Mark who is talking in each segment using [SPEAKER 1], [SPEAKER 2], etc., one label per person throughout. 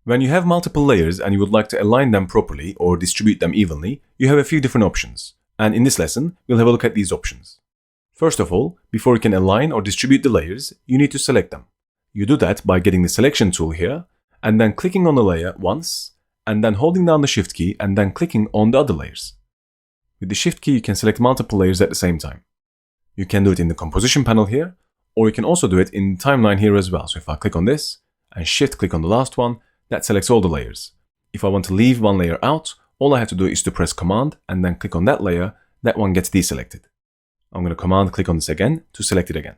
[SPEAKER 1] When you have multiple layers and you would like to align them properly or distribute them evenly, you have a few different options. And in this lesson, we'll have a look at these options. First of all, before you can align or distribute the layers, you need to select them. You do that by getting the selection tool here, and then clicking on the layer once, and then holding down the Shift key and then clicking on the other layers. With the Shift key, you can select multiple layers at the same time. You can do it in the composition panel here, or you can also do it in the timeline here as well. So if I click on this and Shift click on the last one, that selects all the layers. If I want to leave one layer out, all I have to do is to press Command and then click on that layer, that one gets deselected. I'm going to Command click on this again to select it again.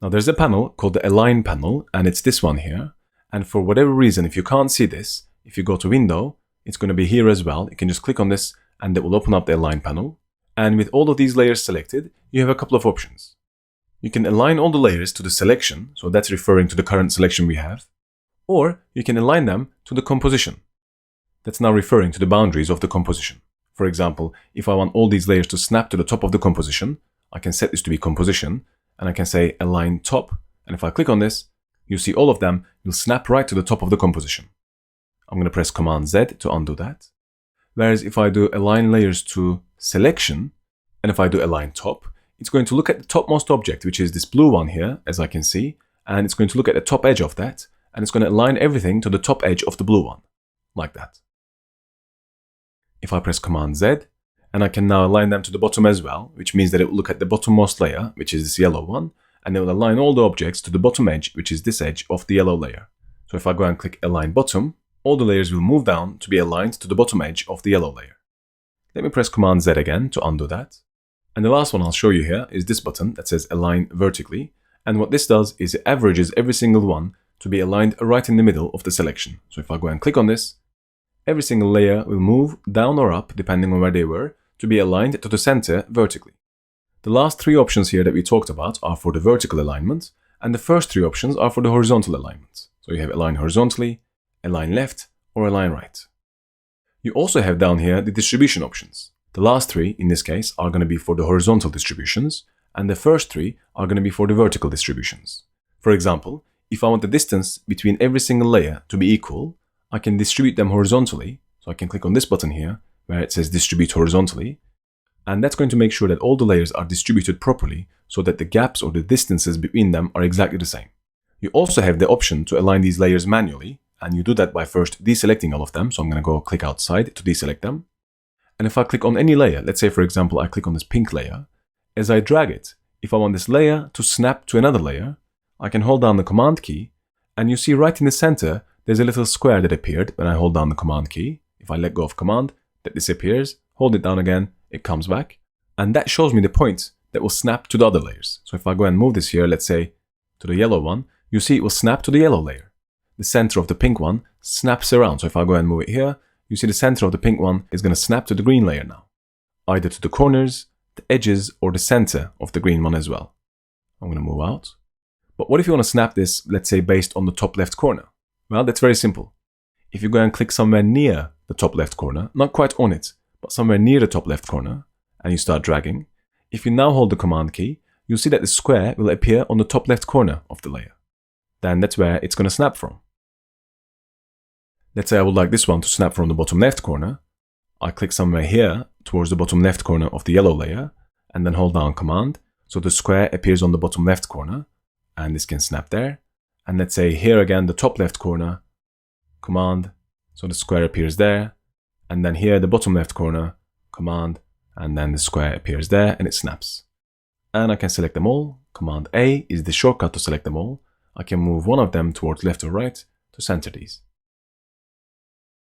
[SPEAKER 1] Now there's a panel called the Align panel, and it's this one here. And for whatever reason, if you can't see this, if you go to Window, it's going to be here as well. You can just click on this and it will open up the Align panel. And with all of these layers selected, you have a couple of options. You can align all the layers to the selection, so that's referring to the current selection we have. Or you can align them to the composition. That's now referring to the boundaries of the composition. For example, if I want all these layers to snap to the top of the composition, I can set this to be composition, and I can say align top, and if I click on this, you see all of them will snap right to the top of the composition. I'm going to press Command Z to undo that. Whereas if I do align layers to selection, and if I do align top, it's going to look at the topmost object, which is this blue one here, as I can see, and it's going to look at the top edge of that, and it's going to align everything to the top edge of the blue one, like that. If I press Command Z, and I can now align them to the bottom as well, which means that it will look at the bottommost layer, which is this yellow one, and it will align all the objects to the bottom edge, which is this edge of the yellow layer. So if I go and click Align Bottom, all the layers will move down to be aligned to the bottom edge of the yellow layer. Let me press Command Z again to undo that. And the last one I'll show you here is this button that says Align Vertically, and what this does is it averages every single one to be aligned right in the middle of the selection. So if I go and click on this, every single layer will move down or up, depending on where they were, to be aligned to the center vertically. The last three options here that we talked about are for the vertical alignment, and the first three options are for the horizontal alignment. So you have Align Horizontally, Align Left, or Align Right. You also have down here the distribution options. The last three, in this case, are going to be for the horizontal distributions, and the first three are going to be for the vertical distributions. For example, if I want the distance between every single layer to be equal, I can distribute them horizontally, so I can click on this button here, where it says Distribute Horizontally, and that's going to make sure that all the layers are distributed properly so that the gaps or the distances between them are exactly the same. You also have the option to align these layers manually, and you do that by first deselecting all of them, so I'm going to go click outside to deselect them. And if I click on any layer, let's say for example I click on this pink layer, as I drag it, if I want this layer to snap to another layer, I can hold down the Command key, and you see right in the center there's a little square that appeared when I hold down the Command key. If I let go of Command, that disappears, hold it down again, it comes back, and that shows me the point that will snap to the other layers. So if I go and move this here, let's say to the yellow one, you see it will snap to the yellow layer. The center of the pink one snaps around, so if I go and move it here, you see the center of the pink one is going to snap to the green layer now, either to the corners, the edges, or the center of the green one as well. I'm going to move out. But what if you want to snap this, let's say based on the top left corner? Well, that's very simple. If you go and click somewhere near the top left corner, not quite on it, but somewhere near the top left corner, and you start dragging, if you now hold the Command key, you'll see that the square will appear on the top left corner of the layer. Then that's where it's going to snap from. Let's say I would like this one to snap from the bottom left corner. I click somewhere here towards the bottom left corner of the yellow layer, and then hold down Command, so the square appears on the bottom left corner, and this can snap there. And let's say here again, the top left corner, Command, so the square appears there, and then here the bottom left corner, Command, and then the square appears there and it snaps. And I can select them all. Command A is the shortcut to select them all. I can move one of them towards left or right to center these.